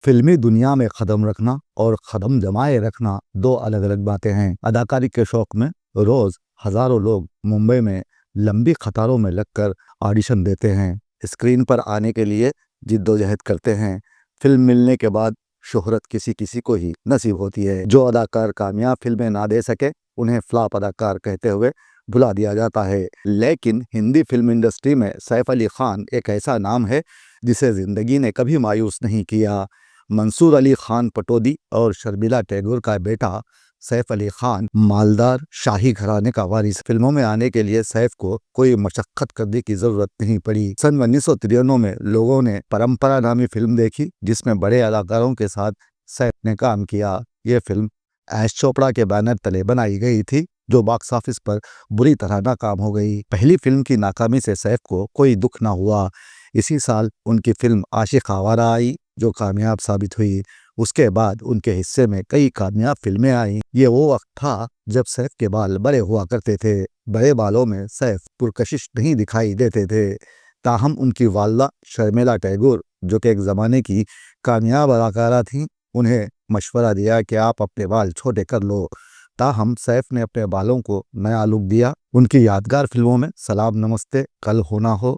फिल्मी दुनिया में कदम रखना और कदम जमाए रखना दो अलग अलग बातें हैं। अदाकारी के शौक में रोज हजारों लोग मुंबई में लंबी कतारों में लगकर ऑडिशन देते हैं, स्क्रीन पर आने के लिए जिद्दोजहद करते हैं। फिल्म मिलने के बाद शोहरत किसी किसी को ही नसीब होती है। जो अदाकार कामयाब फिल्में ना दे सके उन्हें फ्लॉप अदाकार कहते हुए भुला दिया जाता है। लेकिन हिंदी फिल्म इंडस्ट्री में सैफ अली खान एक ऐसा नाम है जिसे जिंदगी ने कभी मायूस नहीं किया। मंसूर अली खान पटौदी और शर्मिला टैगोर का बेटा सैफ अली खान मालदार शाही घराने का वारिस। फिल्मों में आने के लिए सैफ को कोई मशक्कत करने की जरूरत नहीं पड़ी। सन 1993 में लोगों ने परंपरा नामी फिल्म देखी जिसमें बड़े अदाकारों के साथ सैफ ने काम किया। ये फिल्म ऐश चोपड़ा के बैनर तले बनाई गई थी जो बॉक्स ऑफिस पर बुरी तरह नाकाम हो गई। पहली फिल्म की नाकामी से सैफ को कोई दुख ना हुआ। इसी साल उनकी फिल्म आशिक आवारा आई जो कामयाब साबित हुई। उसके बाद उनके हिस्से में कई कामयाब फिल्में आईं। ये वो वक्त था जब सैफ के बाल बड़े हुआ करते थे। बड़े बालों में सैफ पुरकशिश नहीं दिखाई देते थे। ताहम उनकी वालदा शर्मिला टैगोर जो कि एक जमाने की कामयाब अदाकारा थीं, उन्हें मशवरा दिया कि आप अपने बाल छोटे कर लो। ताहम सैफ ने अपने बालों को नया लुक दिया। उनकी यादगार फिल्मों में सलाम नमस्ते, कल होना हो,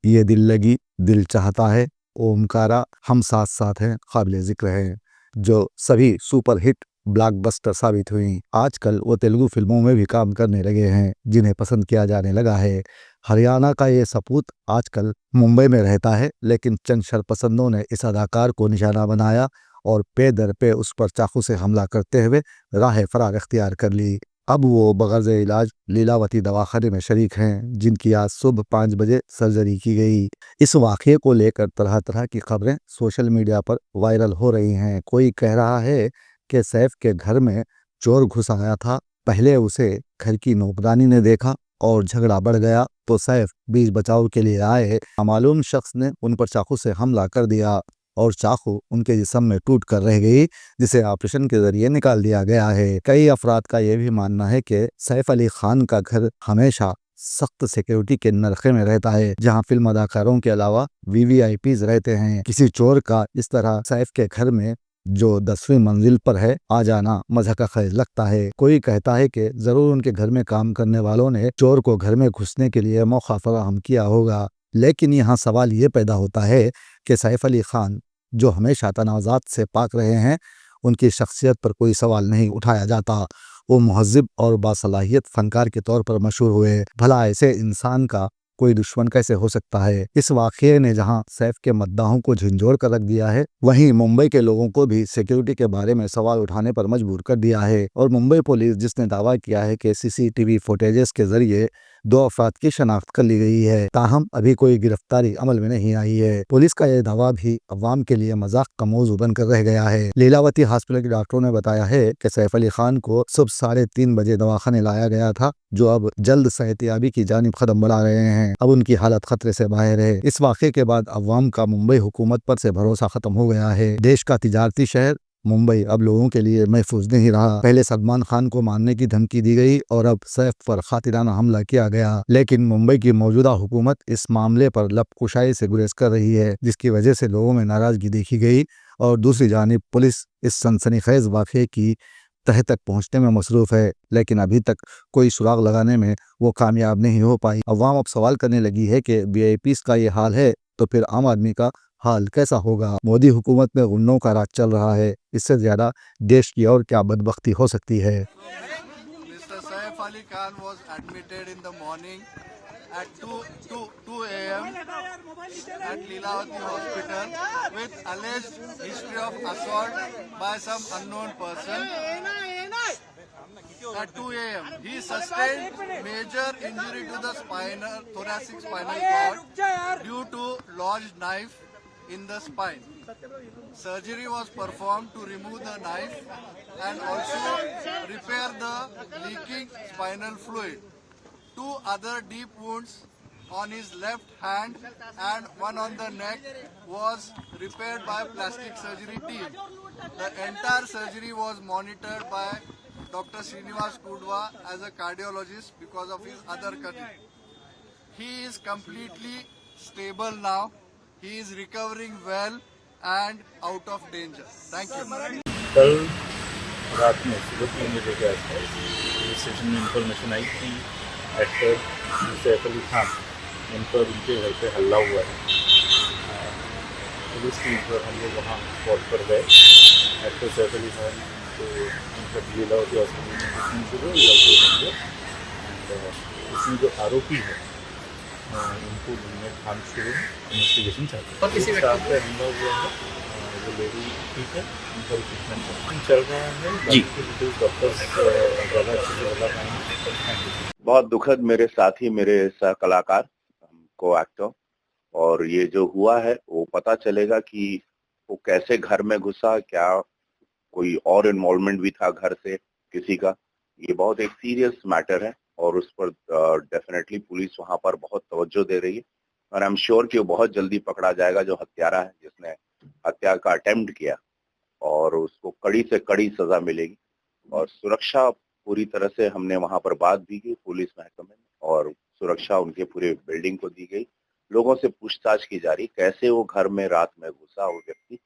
ये दिल लगी, दिल चाहता है, ओमकारा, हम साथ साथ हैं काबिल जिक्र हैं, जो सभी सुपर हिट ब्लॉकबस्टर साबित हुई। आजकल वो तेलुगु फिल्मों में भी काम करने लगे हैं जिन्हें पसंद किया जाने लगा है। हरियाणा का ये सपूत आजकल मुंबई में रहता है, लेकिन चंद शरपसंदों ने इस अदाकार को निशाना बनाया और पे दर पे उस पर चाकू से हमला करते हुए राह फरार अख्तियार कर ली। अब वो बगैर इलाज लीलावती दवाखाने में शरीक हैं जिनकी आज सुबह 5 बजे सर्जरी की गई। इस वाक़ये को लेकर तरह तरह की खबरें सोशल मीडिया पर वायरल हो रही हैं। कोई कह रहा है कि सैफ के घर में चोर घुस आया था, पहले उसे घर की नौकरानी ने देखा और झगड़ा बढ़ गया तो सैफ बीच बचाव के लिए आए। नामालूम शख्स ने उन पर चाकू से हमला कर दिया और चाकू उनके जिस्म में टूट कर रह गई, जिसे ऑपरेशन के जरिए निकाल दिया गया है। कई अफराद का यह भी मानना है कि सैफ अली खान का घर हमेशा सख्त सिक्योरिटी के नरखे में रहता है, जहां फिल्म अदाकारों के अलावा वीवीआईपीज रहते हैं। किसी चोर का इस तरह सैफ के घर में जो 10वीं मंजिल पर है आ जाना मज़हक खेज लगता है। कोई कहता है कि जरूर उनके घर में काम करने वालों ने चोर को घर में घुसने के लिए मौका फराहम किया होगा। लेकिन यहाँ सवाल ये पैदा होता है कि सैफ अली खान जो हमेशा तनाज़ात से पाक रहे हैं, उनकी शख्सियत पर कोई सवाल नहीं उठाया जाता। वो मुहज़्ज़िब और बासलाहियत फ़नकार के तौर पर मशहूर हुए। भला ऐसे इंसान का कोई दुश्मन कैसे हो सकता है। इस वाक़ये ने जहां सैफ के मद्दाहों को झंझोड़ कर रख दिया है, वहीं मुंबई के लोगों को भी सिक्योरिटी के बारे में सवाल उठाने पर मजबूर कर दिया है। और मुंबई पुलिस जिसने दावा किया है कि सीसीटीवी फुटेजेस के जरिए 2 अफराद की शनाख्त कर ली गई है, ताहम अभी कोई गिरफ्तारी अमल में नहीं आई है। पुलिस का यह दावा भी अवाम के लिए मजाक का मौजू बनकर रह गया है। लीलावती हॉस्पिटल के डॉक्टरों ने बताया है कि सैफ अली खान को सुबह 3:30 बजे दवाखाने लाया गया था, जो अब जल्द सेहतियाबी की जानिब कदम बढ़ा रहे हैं। अब उनकी हालत खतरे से बाहर है। इस वाक़े के बाद अवाम का मुंबई हुकूमत पर से भरोसा खत्म हो गया है। देश का तिजारती शहर मुंबई अब लोगों के लिए महफूज नहीं रहा। पहले सलमान खान को मारने की धमकी दी गई और अब सैफ पर खातिराना हमला किया गया, लेकिन मुंबई की मौजूदा हुकूमत इस मामले पर लपकुशाई से गुरेज कर रही है, जिसकी वजह से लोगों में नाराजगी देखी गई। और दूसरी जानिब पुलिस इस सनसनीखेज वाक़े की तह तक पहुंचने में मसरूफ है, लेकिन अभी तक कोई सुराग लगाने में वो कामयाब नहीं हो पाई। अवाम अब सवाल करने लगी है कि वीआईपीज़ का ये हाल है तो फिर आम आदमी का हाल कैसा होगा। मोदी हुकूमत में गुंडों का राज चल रहा है, इससे ज्यादा देश की और क्या बदबख्ती हो सकती है। Mr. Saif Ali Khan was admitted in the morning at 2 a.m. at Leelavati Hospital with alleged history of assault by some unknown person. At 2 a.m. he sustained major injury to the thoracic spinal cord due to lodged knife in the spine. Surgery was performed to remove the knife and also repair the leaking spinal fluid. 2 other deep wounds on his left hand and one on the neck was repaired by plastic surgery team. The entire surgery was monitored by Dr. Srinivas Kudwa as a cardiologist because of his other condition. He is completely stable now. He is recovering well and out of danger. Thank you. कल रात में सुबह 3 बजे के आसपास police station में information आई कि actor Saif Ali Khan उन पर उनके घर पे हल्ला हुआ है। पुलिस टीम पर हम लोग वहाँ स्पॉट पर गए। एक्टर सैफ अली खान को उनका लीलावती हॉस्पिटल में ट्रीटमेंट शुरू एंड इसमें जो आरोपी है उनको ढूंढने काम शुरू इन्वेस्टिगेशन चाहते हैं। और किसी स्टाफ पे हमला हुआ है, वो लेडी ठीक है, उनका ट्रीटमेंट चल रहा है जी। डॉक्टर्स ज़्यादा अच्छे से बता पाएंगे। बहुत दुखद, मेरे साथी, मेरे सह कलाकार, को एक्टर, और ये जो हुआ है वो पता चलेगा कि वो कैसे घर में घुसा, क्या कोई और इन्वॉल्वमेंट भी था घर से किसी का। ये बहुत एक सीरियस मैटर है और उस पर डेफिनेटली पुलिस वहां पर बहुत तवज्जो दे रही है और आई एम श्योर कि वो बहुत जल्दी पकड़ा जाएगा जो हत्यारा है, जिसने हत्या का अटेम्प्ट किया, और उसको कड़ी से कड़ी सजा मिलेगी। और सुरक्षा पूरी तरह से हमने वहां पर बात भी की पुलिस महकमे में, और सुरक्षा उनके पूरे बिल्डिंग को दी गई। लोगों से पूछताछ की जा रही, कैसे वो घर में रात में घुसा, वो व्यक्ति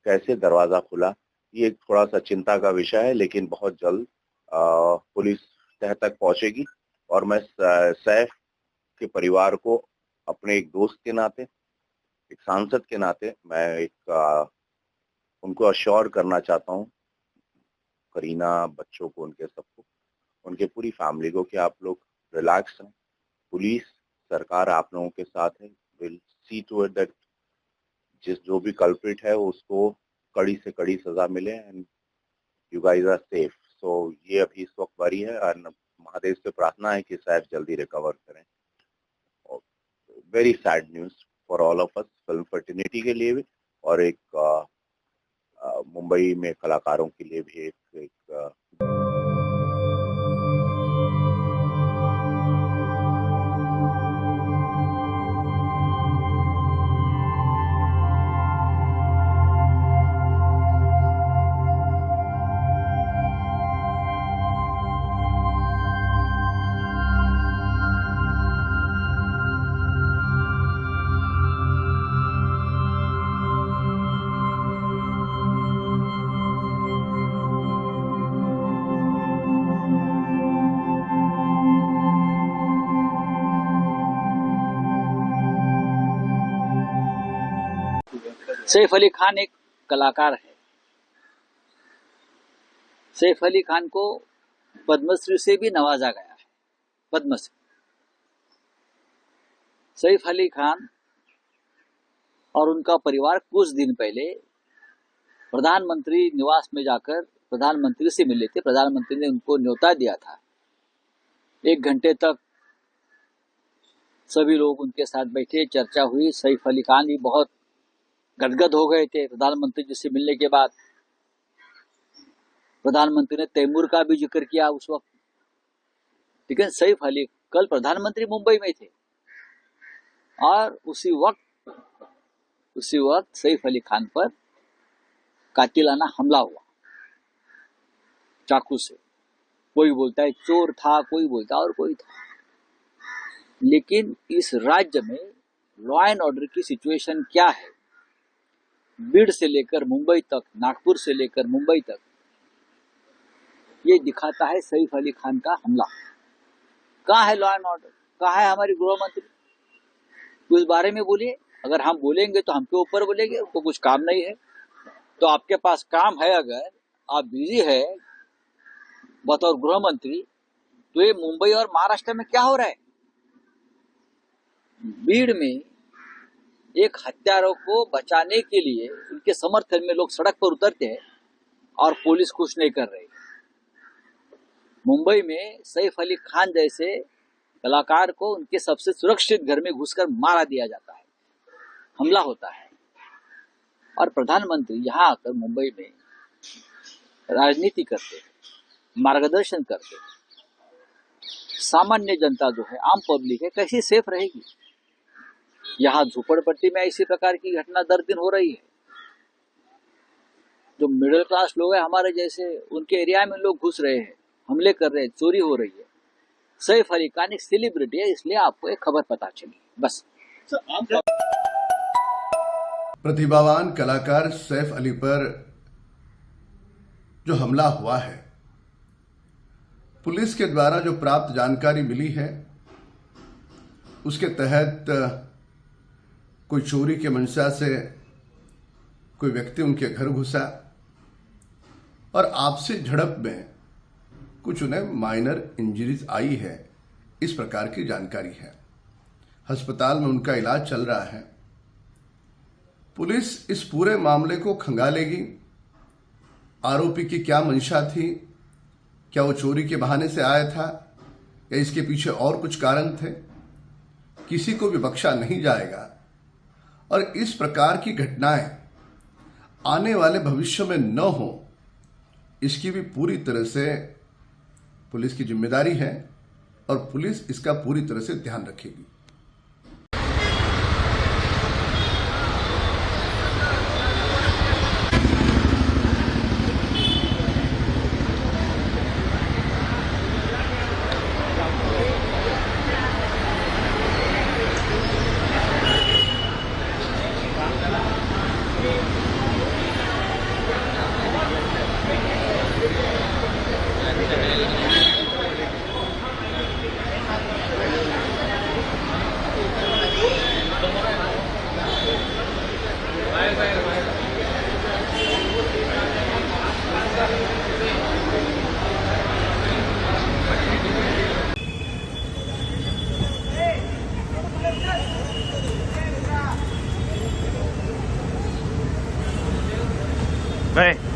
कैसे दरवाजा खुला। ये एक थोड़ा सा चिंता का विषय है, लेकिन बहुत जल्द पुलिस तह तक पहुंचेगी। और मैं सैफ के परिवार को अपने एक दोस्त के नाते, एक सांसद के नाते, मैं उनको अश्योर करना चाहता हूँ, करीना, बच्चों को, उनके सबको, उनके पूरी फैमिली को, कि आप लोग रिलैक्स हैं। पुलिस, सरकार आप लोगों के साथ है। Will see to it that जो भी कल्प्रिट है उसको कड़ी से कड़ी सजा मिले and you guys are safe. So ये अभी इस वक्त बारी है और महादेव से प्रार्थना है कि सैफ जल्दी रिकवर करें। Very sad news for all of us, film fraternity के लिए भी, और एक मुंबई में कलाकारों के लिए भी एक सैफ अली खान एक कलाकार है। सैफ अली खान को पद्मश्री से भी नवाजा गया है, पद्मश्री। सैफ अली खान और उनका परिवार कुछ दिन पहले प्रधानमंत्री निवास में जाकर प्रधानमंत्री से मिले थे। प्रधानमंत्री ने उनको न्योता दिया था। 1 घंटे तक सभी लोग उनके साथ बैठे, चर्चा हुई। सैफ अली खान भी बहुत गदगद हो गए थे प्रधानमंत्री जी से मिलने के बाद। प्रधानमंत्री ने तैमूर का भी जिक्र किया उस वक्त। लेकिन सैफ अली कल प्रधानमंत्री मुंबई में थे और उसी वक्त सैफ अली खान पर कातिलाना हमला हुआ चाकू से। कोई बोलता है चोर था, कोई बोलता और कोई था। लेकिन इस राज्य में लॉ एंड ऑर्डर की सिचुएशन क्या है, बीड़ से लेकर मुंबई तक, नागपुर से लेकर मुंबई तक, ये दिखाता है सैफ अली खान का हमला। कहाँ है लॉ एंड ऑर्डर, कहाँ है हमारी गृह मंत्री? उस बारे में बोलिए। अगर हम बोलेंगे तो हमके ऊपर बोलेंगे, उनको कुछ काम नहीं है। तो आपके पास काम है, अगर आप बिजी है बतौर गृह मंत्री, तो ये मुंबई और महाराष्ट्र में क्या हो रहा है? भीड़ में एक हत्यारों को बचाने के लिए उनके समर्थन में लोग सड़क पर उतरते हैं और पुलिस कुछ नहीं कर रही। मुंबई में सैफ अली खान जैसे कलाकार को उनके सबसे सुरक्षित घर में घुसकर मारा दिया जाता है, हमला होता है। और प्रधानमंत्री यहाँ आकर मुंबई में राजनीति करते, मार्गदर्शन करते। सामान्य जनता जो है, आम पब्लिक है, कैसी सेफ रहेगी? यहाँ झोपड़पट्टी में ऐसी प्रकार की घटना दर दिन हो रही है। जो मिडिल क्लास लोग हैं हमारे जैसे, उनके एरिया में लोग घुस रहे हैं, हमले कर रहे हैं, चोरी हो रही है। सैफ अली खान एक सेलिब्रिटी है, इसलिए आपको एक खबर पता चली, बस। प्रतिभावान कलाकार सैफ अली पर जो हमला हुआ है, पुलिस के द्वारा जो प्राप्त जानकारी मिली है उसके तहत कोई चोरी के मंशा से कोई व्यक्ति उनके घर घुसा और आपसी झड़प में कुछ उन्हें माइनर इंजरीज आई है, इस प्रकार की जानकारी है। अस्पताल में उनका इलाज चल रहा है। पुलिस इस पूरे मामले को खंगालेगी। आरोपी की क्या मंशा थी, क्या वो चोरी के बहाने से आया था या इसके पीछे और कुछ कारण थे, किसी को भी बख्शा नहीं जाएगा। और इस प्रकार की घटनाएं आने वाले भविष्य में न हो, इसकी भी पूरी तरह से पुलिस की जिम्मेदारी है और पुलिस इसका पूरी तरह से ध्यान रखेगी। Hey.